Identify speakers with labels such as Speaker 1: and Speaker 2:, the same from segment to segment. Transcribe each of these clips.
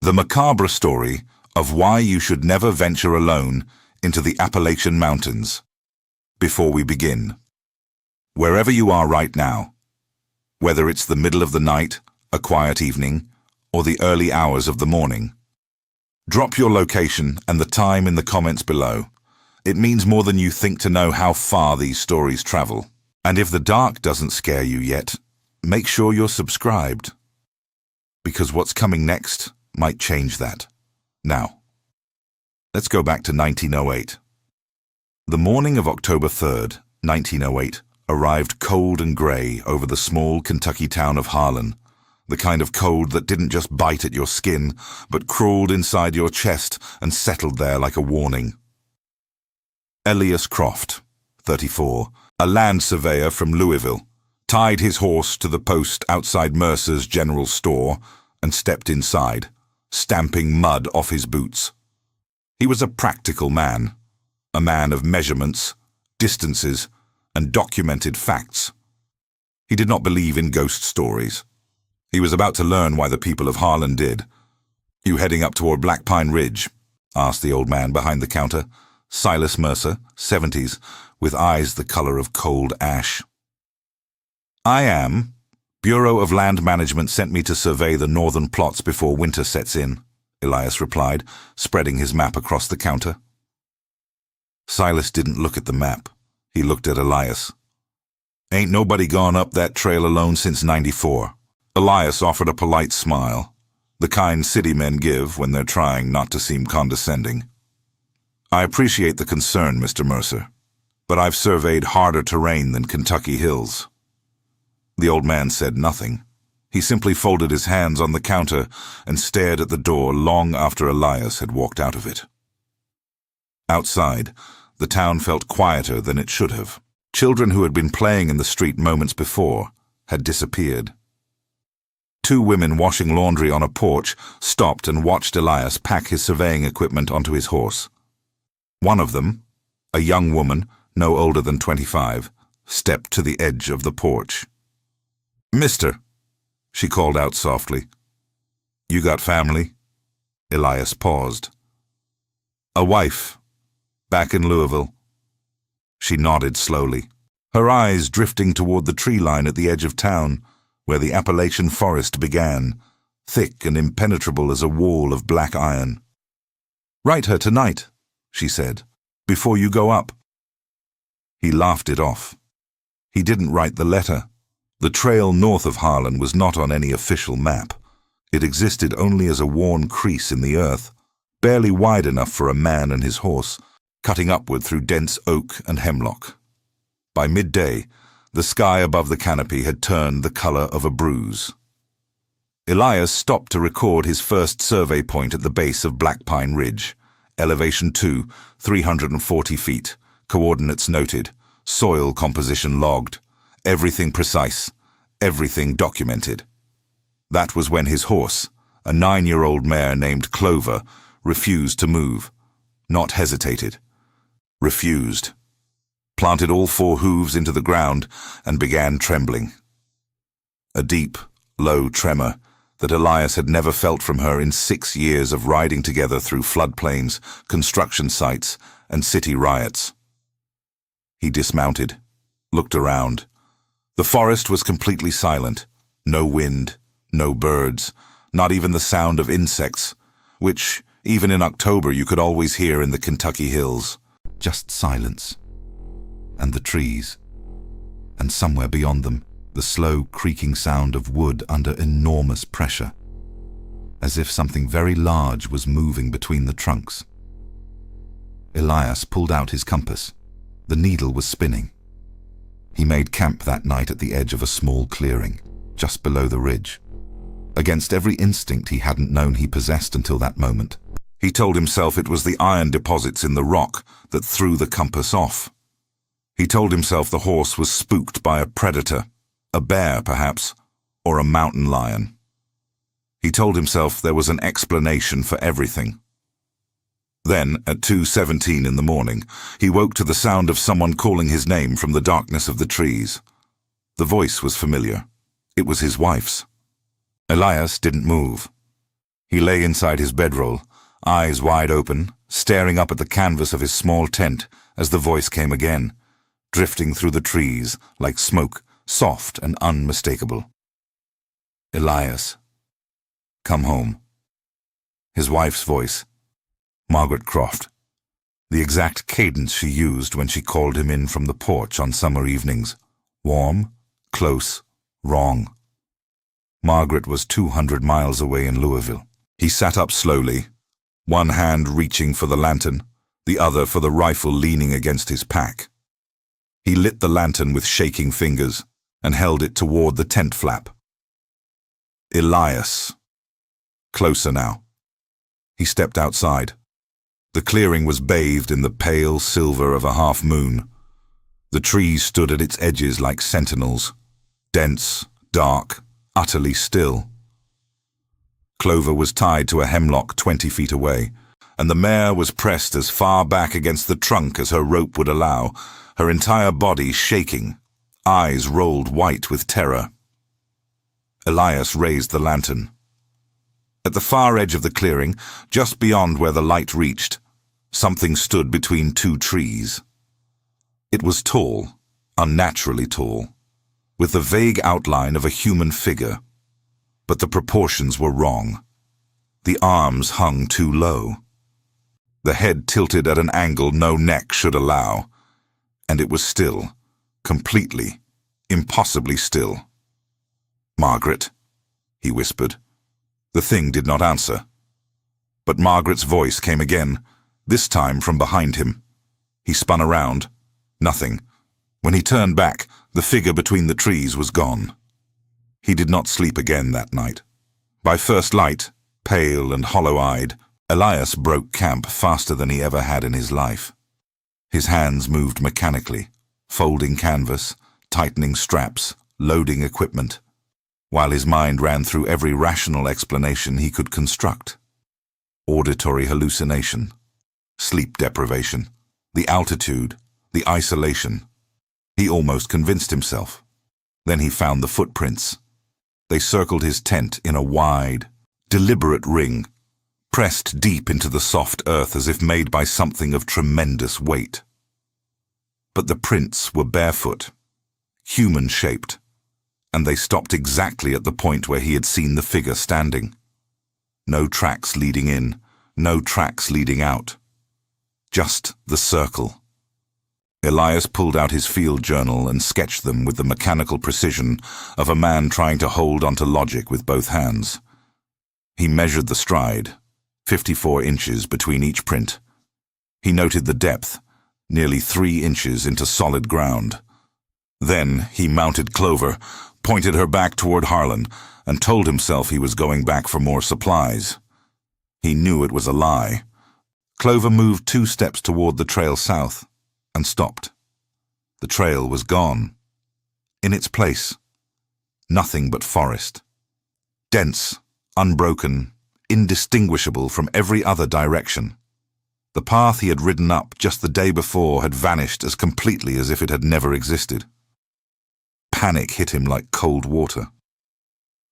Speaker 1: The macabre story of why you should never venture alone into the Appalachian Mountains. Before we begin, wherever you are right now, whether it's the middle of the night, a quiet evening, or the early hours of the morning, drop your location and the time in the comments below. It means more than you think to know how far these stories travel. And if the dark doesn't scare you yet, make sure you're subscribed, because what's coming next might change that. Now, let's go back to 1908. The morning of October 3rd, 1908, arrived cold and grey over the small Kentucky town of Harlan, the kind of cold that didn't just bite at your skin, but crawled inside your chest and settled there like a warning. Elias Croft, 34, a land surveyor from Louisville, tied his horse to the post outside Mercer's General Store and stepped inside, stamping mud off his boots. He was a practical man, a man of measurements, distances, and documented facts. He did not believe in ghost stories. He was about to learn why the people of Harlan did. "You heading up toward Black Pine Ridge?" asked the old man behind the counter, Silas Mercer, 70s, with eyes the color of cold ash. "I am. Bureau of Land Management sent me to survey the northern plots before winter sets in," Elias replied, spreading his map across the counter. Silas didn't look at the map. He looked at Elias. "Ain't nobody gone up that trail alone since '94. Elias offered a polite smile, the kind city men give when they're trying not to seem condescending. "I appreciate the concern, Mr. Mercer, but I've surveyed harder terrain than Kentucky hills." The old man said nothing. He simply folded his hands on the counter and stared at the door long after Elias had walked out of it. Outside, the town felt quieter than it should have. Children who had been playing in the street moments before had disappeared. Two women washing laundry on a porch stopped and watched Elias pack his surveying equipment onto his horse. One of them, a young woman, no older than 25, stepped to the edge of the porch. "Mister," she called out softly. "You got family?" Elias paused. "A wife, back in Louisville." She nodded slowly, her eyes drifting toward the tree line at the edge of town, where the Appalachian forest began, thick and impenetrable as a wall of black iron. "Write her tonight," she said, "before you go up." He laughed it off. He didn't write the letter. The trail north of Harlan was not on any official map. It existed only as a worn crease in the earth, barely wide enough for a man and his horse, cutting upward through dense oak and hemlock. By midday, the sky above the canopy had turned the color of a bruise. Elias stopped to record his first survey point at the base of Black Pine Ridge. Elevation 2, 340 feet. Coordinates noted. Soil composition logged. Everything precise. Everything documented. That was when his horse, a 9-year-old mare named Clover, refused to move. Not hesitated. Refused. Planted all 4 hooves into the ground and began trembling. A deep, low tremor that Elias had never felt from her in 6 years of riding together through floodplains, construction sites, and city riots. He dismounted, looked around. The forest was completely silent. No wind, no birds, not even the sound of insects, which, even in October, you could always hear in the Kentucky hills. Just silence. And the trees. And somewhere beyond them, the slow creaking sound of wood under enormous pressure, as if something very large was moving between the trunks. Elias pulled out his compass. The needle was spinning. He made camp that night at the edge of a small clearing, just below the ridge. Against every instinct he hadn't known he possessed until that moment, he told himself it was the iron deposits in the rock that threw the compass off. He told himself the horse was spooked by a predator, a bear perhaps, or a mountain lion. He told himself there was an explanation for everything. Then, at 2:17 in the morning, he woke to the sound of someone calling his name from the darkness of the trees. The voice was familiar. It was his wife's. Elias didn't move. He lay inside his bedroll, eyes wide open, staring up at the canvas of his small tent as the voice came again, drifting through the trees like smoke, soft and unmistakable. Elias, come home. His wife's voice, Margaret Croft, the exact cadence she used when she called him in from the porch on summer evenings. Warm, close, wrong. Margaret was 200 miles away in Louisville. He sat up slowly, one hand reaching for the lantern, the other for the rifle leaning against his pack. He lit the lantern with shaking fingers and held it toward the tent flap. Elias. Closer now. He stepped outside. The clearing was bathed in the pale silver of a half moon. The trees stood at its edges like sentinels, dense, dark, utterly still. Clover was tied to a hemlock 20 feet away, and the mare was pressed as far back against the trunk as her rope would allow, her entire body shaking, eyes rolled white with terror. Elias raised the lantern. At the far edge of the clearing, just beyond where the light reached, something stood between two trees. It was tall, unnaturally tall, with the vague outline of a human figure. But the proportions were wrong. The arms hung too low. The head tilted at an angle no neck should allow. And it was still, completely, impossibly still. "Margaret," he whispered. The thing did not answer. But Margaret's voice came again, this time from behind him. He spun around. Nothing. When he turned back, the figure between the trees was gone. He did not sleep again that night. By first light, pale and hollow-eyed, Elias broke camp faster than he ever had in his life. His hands moved mechanically, folding canvas, tightening straps, loading equipment, while his mind ran through every rational explanation he could construct. Auditory hallucination, sleep deprivation, the altitude, the isolation. He almost convinced himself. Then he found the footprints. They circled his tent in a wide, deliberate ring, pressed deep into the soft earth as if made by something of tremendous weight. But the prints were barefoot, human-shaped, and they stopped exactly at the point where he had seen the figure standing. No tracks leading in, no tracks leading out. Just the circle. Elias pulled out his field journal and sketched them with the mechanical precision of a man trying to hold onto logic with both hands. He measured the stride, 54 inches between each print. He noted the depth, nearly 3 inches into solid ground. Then he mounted Clover, pointed her back toward Harlan, and told himself he was going back for more supplies. He knew it was a lie. Clover moved 2 steps toward the trail south, and stopped. The trail was gone. In its place, nothing but forest. Dense, unbroken, indistinguishable from every other direction. The path he had ridden up just the day before had vanished as completely as if it had never existed. Panic hit him like cold water.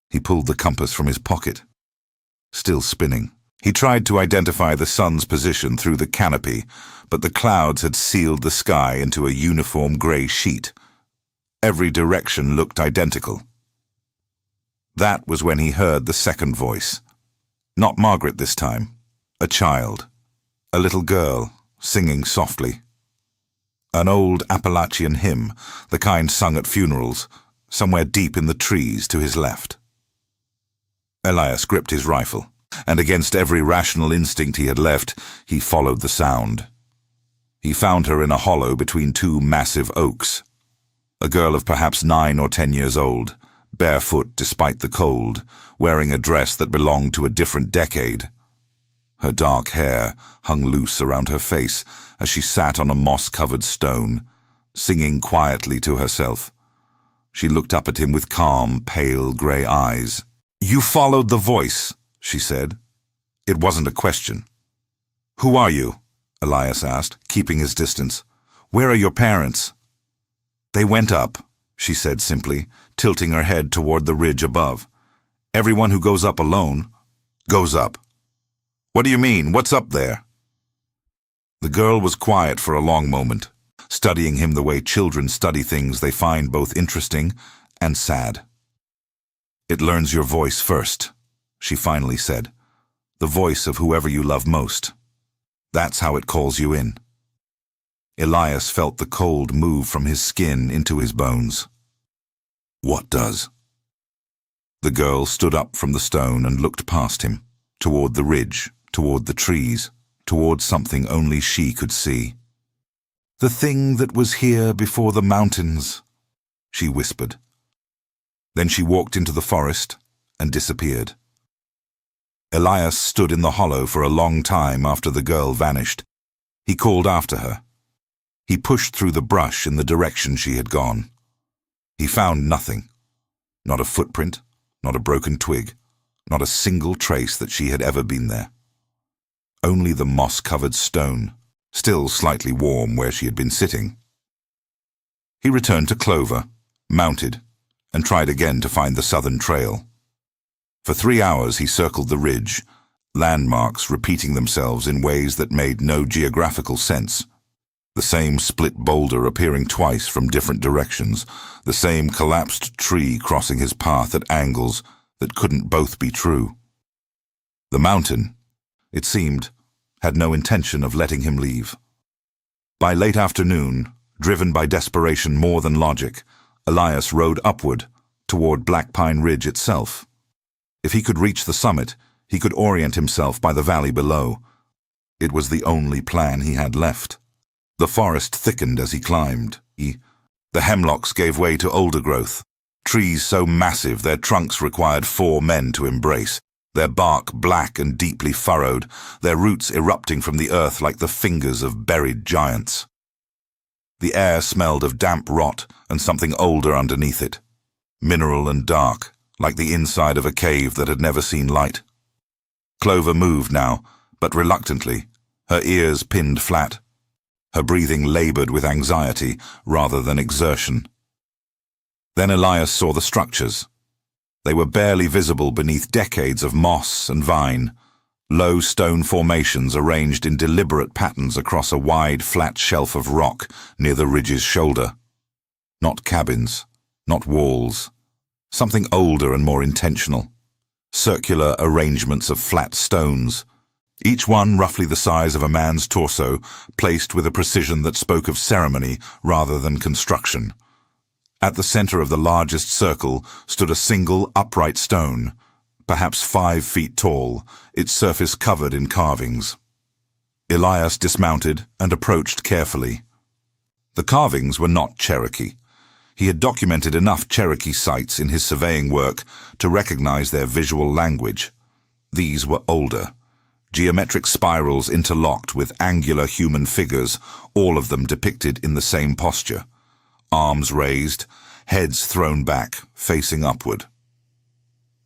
Speaker 1: He pulled the compass from his pocket. Still spinning. He tried to identify the sun's position through the canopy, but the clouds had sealed the sky into a uniform grey sheet. Every direction looked identical. That was when he heard the second voice. Not Margaret this time. A child. A little girl, singing softly. An old Appalachian hymn, the kind sung at funerals, somewhere deep in the trees to his left. Elias gripped his rifle, and against every rational instinct he had left, he followed the sound. He found her in a hollow between 2 massive oaks. A girl of perhaps 9 or 10 years old, barefoot despite the cold, wearing a dress that belonged to a different decade. Her dark hair hung loose around her face as she sat on a moss-covered stone, singing quietly to herself. She looked up at him with calm, pale grey eyes. "You followed the voice," she said. It wasn't a question. "Who are you?" Elias asked, keeping his distance. "Where are your parents?" "They went up," she said simply, tilting her head toward the ridge above. "Everyone who goes up alone. Goes up. What do you mean? What's up there? The girl was quiet for a long moment, studying him the way children study things they find both interesting and sad. It learns your voice first, she finally said. The voice of whoever you love most. That's how it calls you in. Elias felt the cold move from his skin into his bones. What does? The girl stood up from the stone and looked past him, toward the ridge, toward the trees, toward something only she could see. The thing that was here before the mountains, she whispered. Then she walked into the forest and disappeared. Elias stood in the hollow for a long time after the girl vanished. He called after her. He pushed through the brush in the direction she had gone. He found nothing. Not a footprint, not a broken twig, not a single trace that she had ever been there. Only the moss-covered stone, still slightly warm where she had been sitting. He returned to Clover, mounted, and tried again to find the southern trail. For 3 hours he circled the ridge, landmarks repeating themselves in ways that made no geographical sense. The same split boulder appearing twice from different directions, the same collapsed tree crossing his path at angles that couldn't both be true. The mountain, it seemed, had no intention of letting him leave. By late afternoon, driven by desperation more than logic, Elias rode upward, toward Black Pine Ridge itself. If he could reach the summit, he could orient himself by the valley below. It was the only plan he had left. The forest thickened as he climbed. The hemlocks gave way to older growth, trees so massive their trunks required 4 men to embrace, their bark black and deeply furrowed, their roots erupting from the earth like the fingers of buried giants. The air smelled of damp rot and something older underneath it, mineral and dark, like the inside of a cave that had never seen light. Clover moved now, but reluctantly, her ears pinned flat. Her breathing labored with anxiety rather than exertion. Then Elias saw the structures. They were barely visible beneath decades of moss and vine, low stone formations arranged in deliberate patterns across a wide, flat shelf of rock near the ridge's shoulder. Not cabins, not walls. Something older and more intentional. Circular arrangements of flat stones, each one roughly the size of a man's torso, placed with a precision that spoke of ceremony rather than construction. At the center of the largest circle stood a single upright stone, perhaps 5 feet tall, its surface covered in carvings. Elias dismounted and approached carefully. The carvings were not Cherokee. He had documented enough Cherokee sites in his surveying work to recognize their visual language. These were older, geometric spirals interlocked with angular human figures, all of them depicted in the same posture. Arms raised, heads thrown back, facing upward.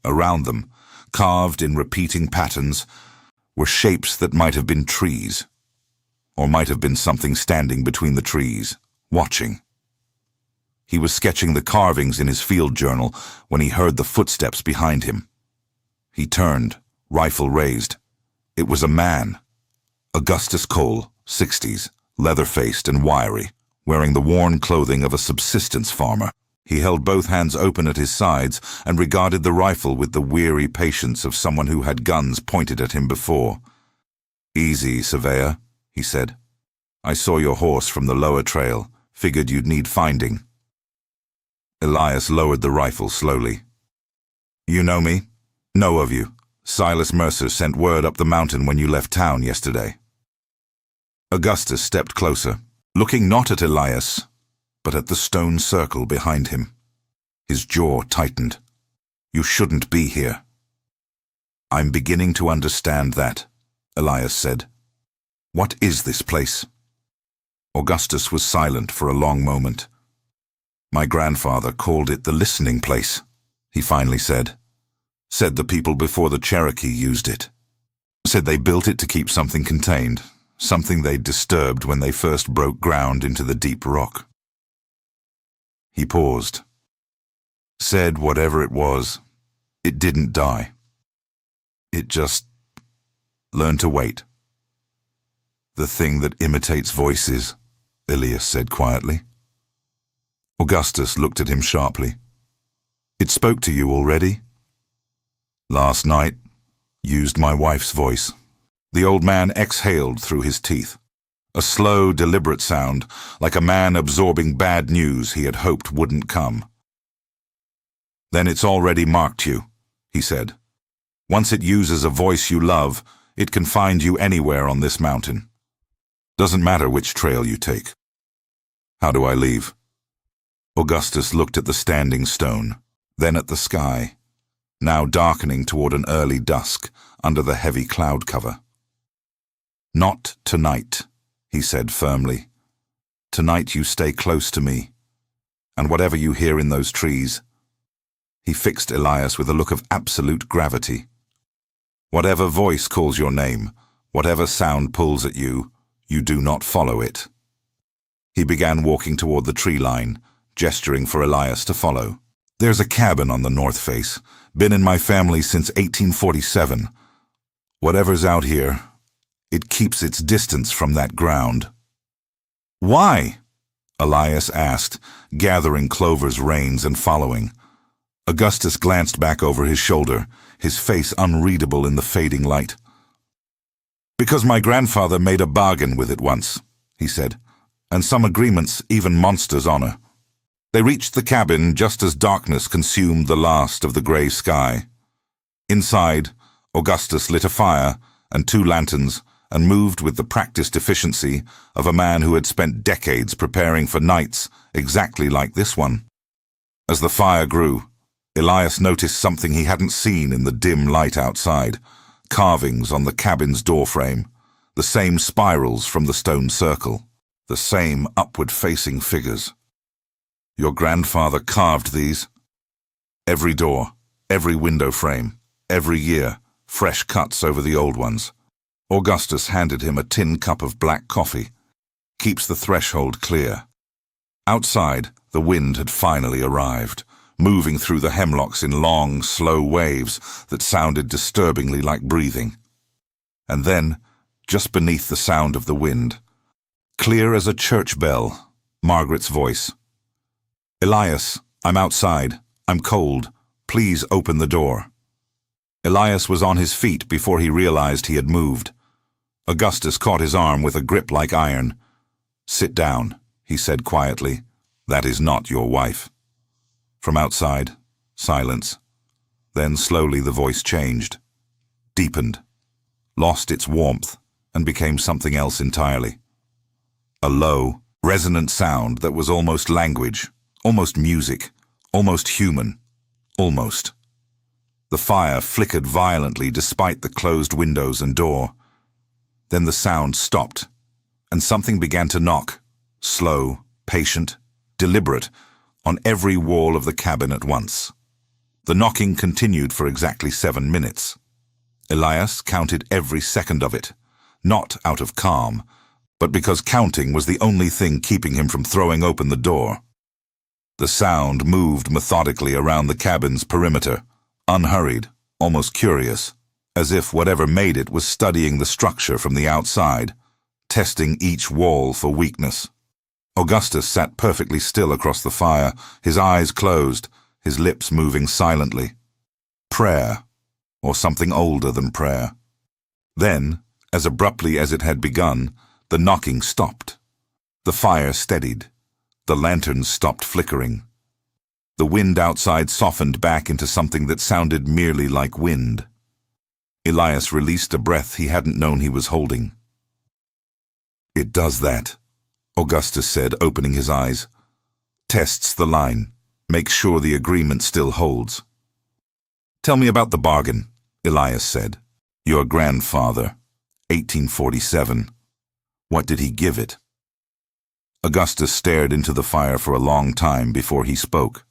Speaker 1: Around them, carved in repeating patterns, were shapes that might have been trees, or might have been something standing between the trees, watching. He was sketching the carvings in his field journal when he heard the footsteps behind him. He turned, rifle raised. It was a man. Augustus Cole, 60s, leather-faced and wiry, wearing the worn clothing of a subsistence farmer. He held both hands open at his sides and regarded the rifle with the weary patience of someone who had guns pointed at him before. "Easy, surveyor," he said. "I saw your horse from the lower trail. Figured you'd need finding." Elias lowered the rifle slowly. "You know me? Know of you. Silas Mercer sent word up the mountain when you left town yesterday." Augustus stepped closer, looking not at Elias, but at the stone circle behind him. His jaw tightened. "You shouldn't be here." "I'm beginning to understand that," Elias said. "What is this place?" Augustus was silent for a long moment. "My grandfather called it the listening place," he finally said. "Said the people before the Cherokee used it. Said they built it to keep something contained, something they'd disturbed when they first broke ground into the deep rock." He paused. "Said whatever it was, it didn't die." It just learned to wait. The thing that imitates voices, Elias said quietly. Augustus looked at him sharply. It spoke to you already? Last night, used my wife's voice. The old man exhaled through his teeth. A slow, deliberate sound, like a man absorbing bad news he had hoped wouldn't come. Then it's already marked you, he said. Once it uses a voice you love, it can find you anywhere on this mountain. Doesn't matter which trail you take. How do I leave? Augustus looked at the standing stone, then at the sky, now darkening toward an early dusk under the heavy cloud cover. Not tonight, he said firmly. Tonight you stay close to me, and whatever you hear in those trees. He fixed Elias with a look of absolute gravity. Whatever voice calls your name, whatever sound pulls at you, you do not follow it. He began walking toward the tree line, gesturing for Elias to follow. There's a cabin on the north face. Been in my family since 1847. Whatever's out here, it keeps its distance from that ground. Why? Elias asked, gathering Clover's reins and following. Augustus glanced back over his shoulder, his face unreadable in the fading light. Because my grandfather made a bargain with it once, he said, and some agreements even monsters honor. They reached the cabin just as darkness consumed the last of the gray sky. Inside, Augustus lit a fire and 2 lanterns and moved with the practiced efficiency of a man who had spent decades preparing for nights exactly like this one. As the fire grew, Elias noticed something he hadn't seen in the dim light outside, carvings on the cabin's doorframe, the same spirals from the stone circle, the same upward-facing figures. Your grandfather carved these? Every door, every window frame, every year, fresh cuts over the old ones. Augustus handed him a tin cup of black coffee. Keeps the threshold clear. Outside, the wind had finally arrived, moving through the hemlocks in long, slow waves that sounded disturbingly like breathing. And then, just beneath the sound of the wind, clear as a church bell, Margaret's voice. Elias, I'm outside. I'm cold. Please open the door. Elias was on his feet before he realized he had moved. Augustus caught his arm with a grip like iron. Sit down, he said quietly. That is not your wife. From outside, silence. Then slowly the voice changed, deepened, lost its warmth, and became something else entirely. A low, resonant sound that was almost language, almost music, almost human, almost. The fire flickered violently despite the closed windows and door. Then the sound stopped, and something began to knock, slow, patient, deliberate, on every wall of the cabin at once. The knocking continued for exactly 7 minutes. Elias counted every second of it, not out of calm, but because counting was the only thing keeping him from throwing open the door. The sound moved methodically around the cabin's perimeter, unhurried, almost curious, as if whatever made it was studying the structure from the outside, testing each wall for weakness. Augustus sat perfectly still across the fire, his eyes closed, his lips moving silently. Prayer, or something older than prayer. Then, as abruptly as it had begun, the knocking stopped. The fire steadied. The lanterns stopped flickering. The wind outside softened back into something that sounded merely like wind. Elias released a breath he hadn't known he was holding. It does that, Augustus said, opening his eyes. Tests the line. Makes sure the agreement still holds. Tell me about the bargain, Elias said. Your grandfather, 1847. What did he give it? Augustus stared into the fire for a long time before he spoke.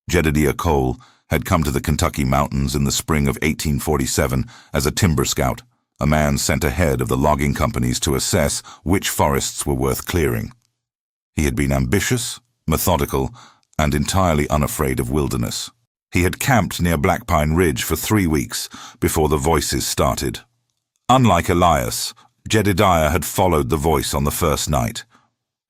Speaker 1: Jedediah Cole had come to the Kentucky mountains in the spring of 1847 as a timber scout, a man sent ahead of the logging companies to assess which forests were worth clearing. He had been ambitious, methodical, and entirely unafraid of wilderness. He had camped near Blackpine Ridge for 3 weeks before the voices started. Unlike Elias, Jedediah had followed the voice on the first night,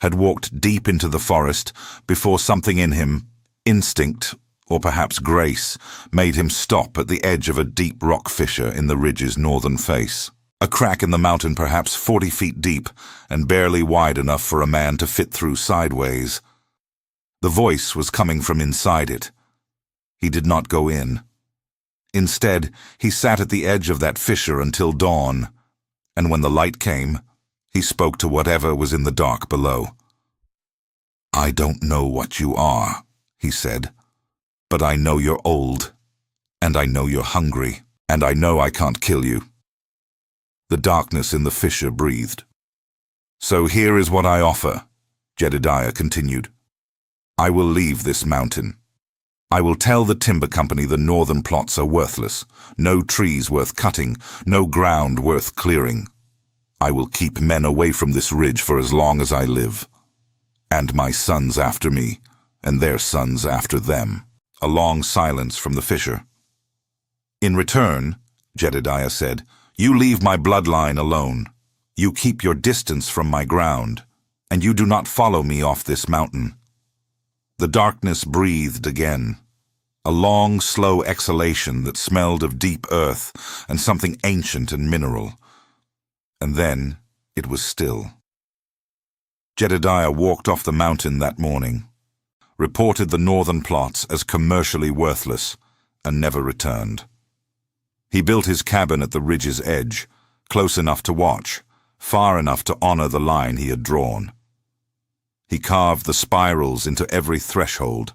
Speaker 1: had walked deep into the forest before something in him, instinct or perhaps grace, made him stop at the edge of a deep rock fissure in the ridge's northern face. A crack in the mountain perhaps 40 feet deep and barely wide enough for a man to fit through sideways. The voice was coming from inside it. He did not go in. Instead, he sat at the edge of that fissure until dawn, and when the light came, he spoke to whatever was in the dark below. "I don't know what you are," he said, "but I know you're old, and I know you're hungry, and I know I can't kill you." The darkness in the fissure breathed. "So here is what I offer," Jedediah continued. "I will leave this mountain. I will tell the timber company the northern plots are worthless, no trees worth cutting, no ground worth clearing. I will keep men away from this ridge for as long as I live, and my sons after me, and their sons after them." A long silence from the fissure. "In return," Jedediah said, "you leave my bloodline alone. You keep your distance from my ground, and you do not follow me off this mountain." The darkness breathed again, a long, slow exhalation that smelled of deep earth and something ancient and mineral. And then it was still. Jedediah walked off the mountain that morning, reported the northern plots as commercially worthless, and never returned. He built his cabin at the ridge's edge, close enough to watch, far enough to honor the line he had drawn. He carved the spirals into every threshold.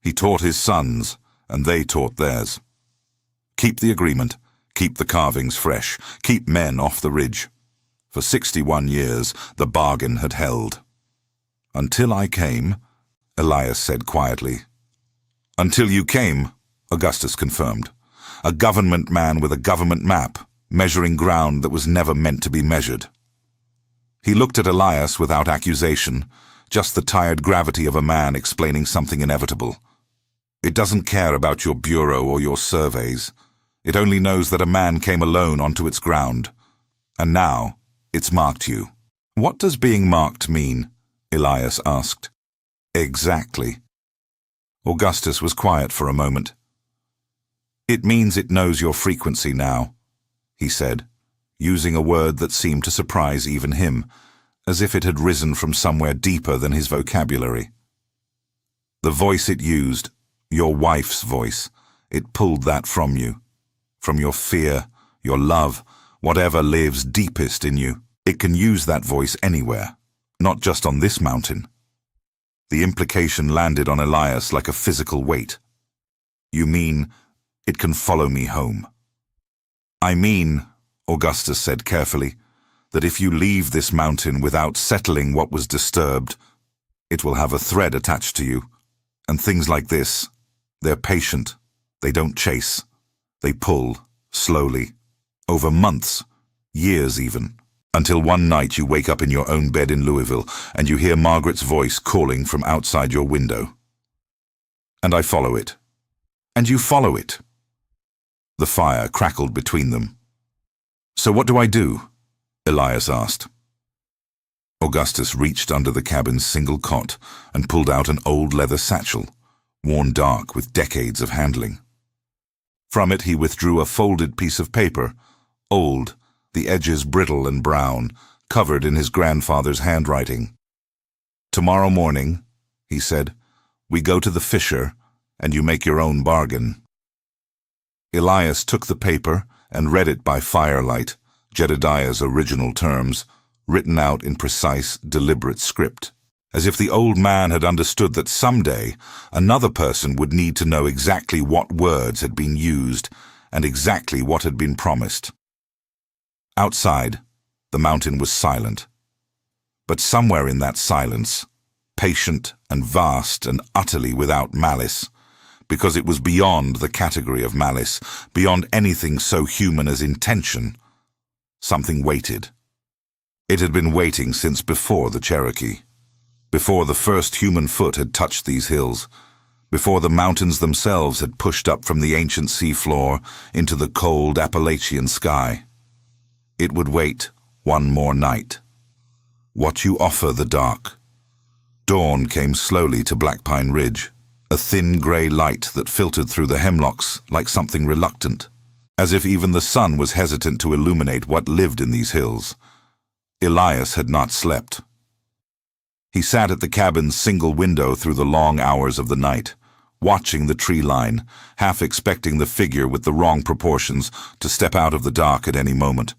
Speaker 1: He taught his sons, and they taught theirs. Keep the agreement, keep the carvings fresh, keep men off the ridge. For 61 years, the bargain had held. "Until I came," Elias said quietly. "Until you came," Augustus confirmed. "A government man with a government map, measuring ground that was never meant to be measured." He looked at Elias without accusation, just the tired gravity of a man explaining something inevitable. "It doesn't care about your bureau or your surveys. It only knows that a man came alone onto its ground. And now, it's marked you." "What does being marked mean?" Elias asked. "Exactly." Augustus was quiet for a moment. "It means it knows your frequency now," he said, using a word that seemed to surprise even him, as if it had risen from somewhere deeper than his vocabulary. "The voice it used, your wife's voice, it pulled that from you. From your fear, your love, whatever lives deepest in you. It can use that voice anywhere, not just on this mountain." The implication landed on Elias like a physical weight. "You mean it can follow me home?" "I mean," Augustus said carefully, "that if you leave this mountain without settling what was disturbed, it will have a thread attached to you. And things like this, they're patient. They don't chase. They pull, slowly, over months, years even, until one night you wake up in your own bed in Louisville and you hear Margaret's voice calling from outside your window. And I follow it. And you follow it." The fire crackled between them. "So what do I do?" Elias asked. Augustus reached under the cabin's single cot and pulled out an old leather satchel, worn dark with decades of handling. From it he withdrew a folded piece of paper, old, the edges brittle and brown, covered in his grandfather's handwriting. "Tomorrow morning," he said, "we go to the fissure, and you make your own bargain." Elias took the paper and read it by firelight, Jedediah's original terms, written out in precise, deliberate script, as if the old man had understood that someday another person would need to know exactly what words had been used and exactly what had been promised. Outside, the mountain was silent. But somewhere in that silence, patient and vast and utterly without malice, because it was beyond the category of malice, beyond anything so human as intention, something waited. It had been waiting since before the Cherokee, before the first human foot had touched these hills, before the mountains themselves had pushed up from the ancient seafloor into the cold Appalachian sky. It would wait one more night. What you offer the dark. Dawn came slowly to Black Pine Ridge, a thin grey light that filtered through the hemlocks like something reluctant, as if even the sun was hesitant to illuminate what lived in these hills. Elias had not slept. He sat at the cabin's single window through the long hours of the night, watching the tree line, half expecting the figure with the wrong proportions to step out of the dark at any moment.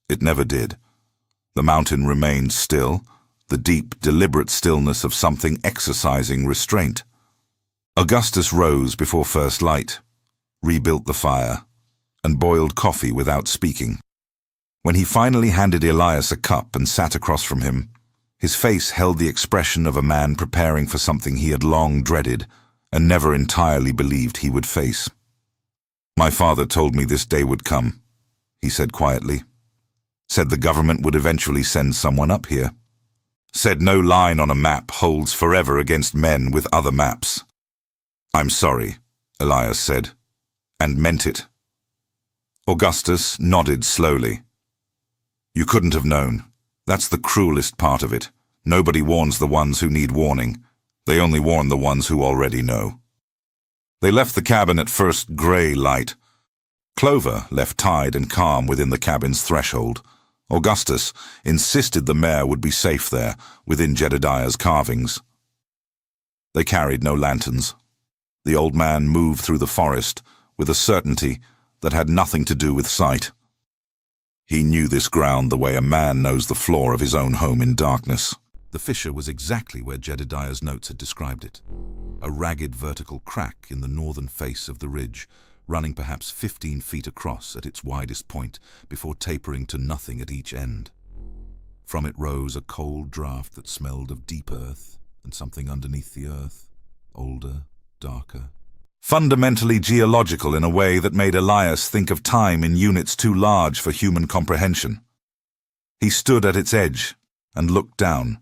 Speaker 1: It never did. The mountain remained still, the deep, deliberate stillness of something exercising restraint. Augustus rose before first light, rebuilt the fire, and boiled coffee without speaking. When he finally handed Elias a cup and sat across from him, his face held the expression of a man preparing for something he had long dreaded and never entirely believed he would face. "My father told me this day would come," he said quietly. "Said the government would eventually send someone up here. Said no line on a map holds forever against men with other maps." "I'm sorry," Elias said, and meant it. Augustus nodded slowly. "You couldn't have known. That's the cruelest part of it. Nobody warns the ones who need warning. They only warn the ones who already know." They left the cabin at first grey light. Clover left tied and calm within the cabin's threshold. Augustus insisted the mare would be safe there, within Jedediah's carvings. They carried no lanterns. The old man moved through the forest with a certainty that had nothing to do with sight. He knew this ground the way a man knows the floor of his own home in darkness. The fissure was exactly where Jedediah's notes had described it. A ragged vertical crack in the northern face of the ridge, running perhaps 15 feet across at its widest point before tapering to nothing at each end. From it rose a cold draught that smelled of deep earth and something underneath the earth, older, darker. Fundamentally geological in a way that made Elias think of time in units too large for human comprehension. He stood at its edge and looked down.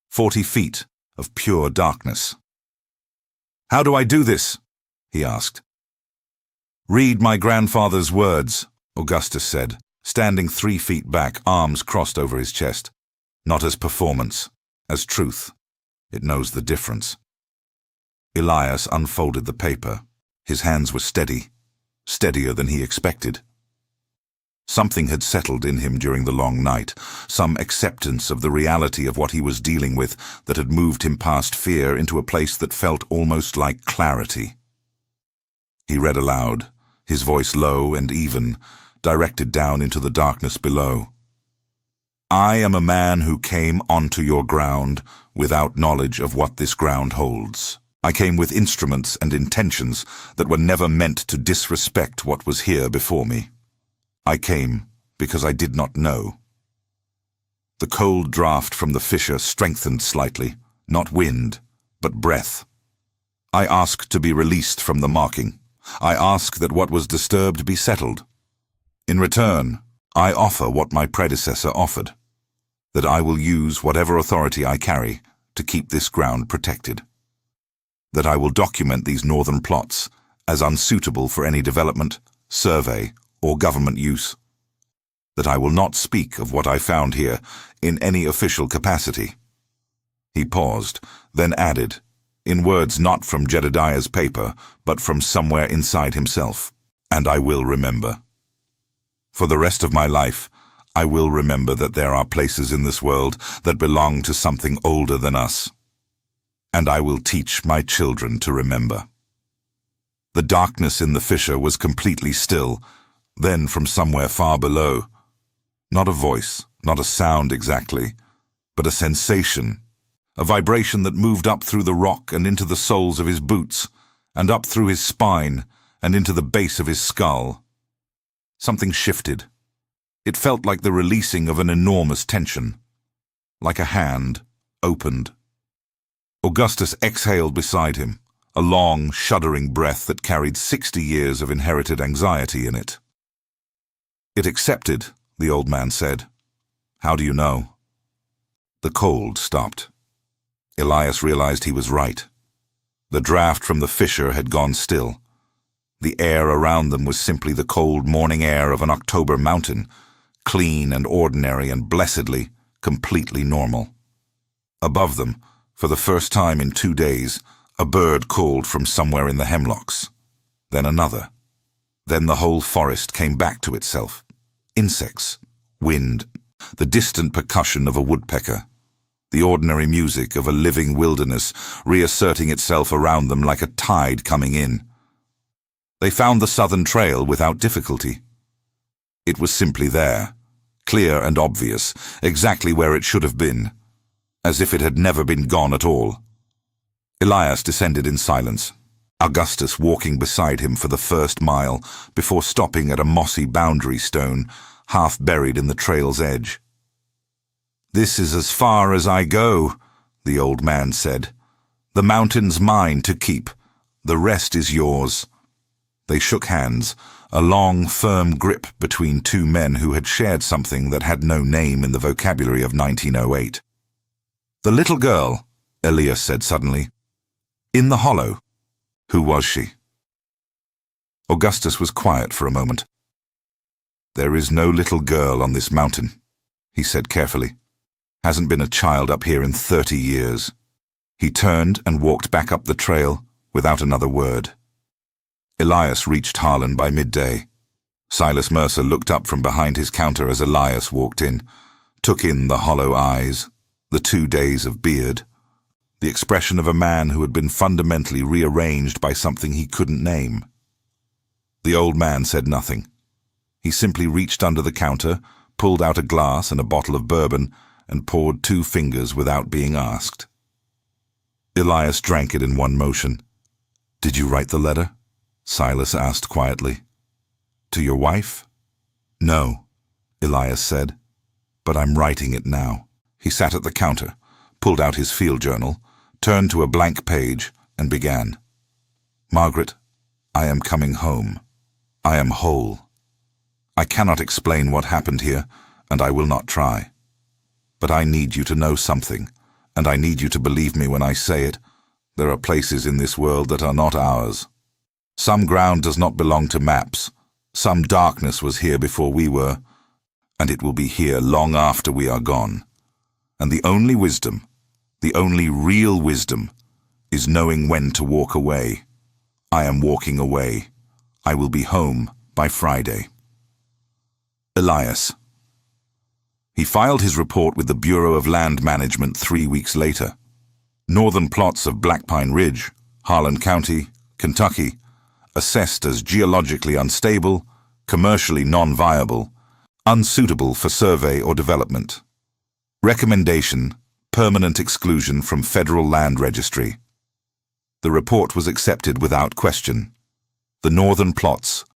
Speaker 1: 40 feet of pure darkness. "How do I do this?" he asked. "Read my grandfather's words," Augustus said, standing 3 feet back, arms crossed over his chest. "Not as performance, as truth. It knows the difference." Elias unfolded the paper. His hands were steady, steadier than he expected. Something had settled in him during the long night, some acceptance of the reality of what he was dealing with that had moved him past fear into a place that felt almost like clarity. He read aloud, his voice low and even, directed down into the darkness below. "I am a man who came onto your ground without knowledge of what this ground holds. I came with instruments and intentions that were never meant to disrespect what was here before me. I came because I did not know." The cold draught from the fissure strengthened slightly, not wind, but breath. "I ask to be released from the marking. I ask that what was disturbed be settled. In return, I offer what my predecessor offered, that I will use whatever authority I carry to keep this ground protected. That I will document these northern plots as unsuitable for any development, survey, or government use. That I will not speak of what I found here in any official capacity." He paused, then added, in words not from Jedediah's paper, but from somewhere inside himself, "And I will remember. For the rest of my life, I will remember that there are places in this world that belong to something older than us. And I will teach my children to remember." The darkness in the fissure was completely still, then from somewhere far below, not a voice, not a sound exactly, but a sensation, a vibration that moved up through the rock and into the soles of his boots, and up through his spine and into the base of his skull. Something shifted. It felt like the releasing of an enormous tension, like a hand opened. Augustus exhaled beside him, a long, shuddering breath that carried 60 years of inherited anxiety in it. "It accepted," the old man said. "How do you know?" The cold stopped. Elias realized he was right. The draft from the fissure had gone still. The air around them was simply the cold morning air of an October mountain, clean and ordinary and blessedly, completely normal. Above them, for the first time in 2 days, a bird called from somewhere in the hemlocks. Then another. Then the whole forest came back to itself. Insects, wind, the distant percussion of a woodpecker, the ordinary music of a living wilderness reasserting itself around them like a tide coming in. They found the southern trail without difficulty. It was simply there, clear and obvious, exactly where it should have been, as if it had never been gone at all. Elias descended in silence, Augustus walking beside him for the first mile before stopping at a mossy boundary stone, half buried in the trail's edge. "This is as far as I go," the old man said. "The mountain's mine to keep. The rest is yours." They shook hands, a long, firm grip between two men who had shared something that had no name in the vocabulary of 1908. "The little girl," Elias said suddenly. "In the hollow. Who was she?" Augustus was quiet for a moment. "There is no little girl on this mountain," he said carefully. "Hasn't been a child up here in 30 years. He turned and walked back up the trail without another word. Elias reached Harlan by midday. Silas Mercer looked up from behind his counter as Elias walked in, took in the hollow eyes, the 2 days of beard, the expression of a man who had been fundamentally rearranged by something he couldn't name. The old man said nothing. He simply reached under the counter, pulled out a glass and a bottle of bourbon, and poured 2 fingers without being asked. Elias drank it in one motion. "Did you write the letter?" Silas asked quietly. "To your wife?" "No," Elias said, "but I'm writing it now." He sat at the counter, pulled out his field journal, turned to a blank page, and began. "Margaret, I am coming home. I am whole. I cannot explain what happened here, and I will not try. But I need you to know something, and I need you to believe me when I say it. There are places in this world that are not ours. Some ground does not belong to maps. Some darkness was here before we were, and it will be here long after we are gone. And the only wisdom, the only real wisdom, is knowing when to walk away. I am walking away. I will be home by Friday. Elias. He filed his report with the Bureau of Land Management 3 weeks later. Northern plots of Black Pine Ridge, Harlan County, Kentucky, assessed as geologically unstable, commercially non-viable, unsuitable for survey or development. Recommendation: permanent exclusion from Federal Land Registry. The report was accepted without question. The northern plots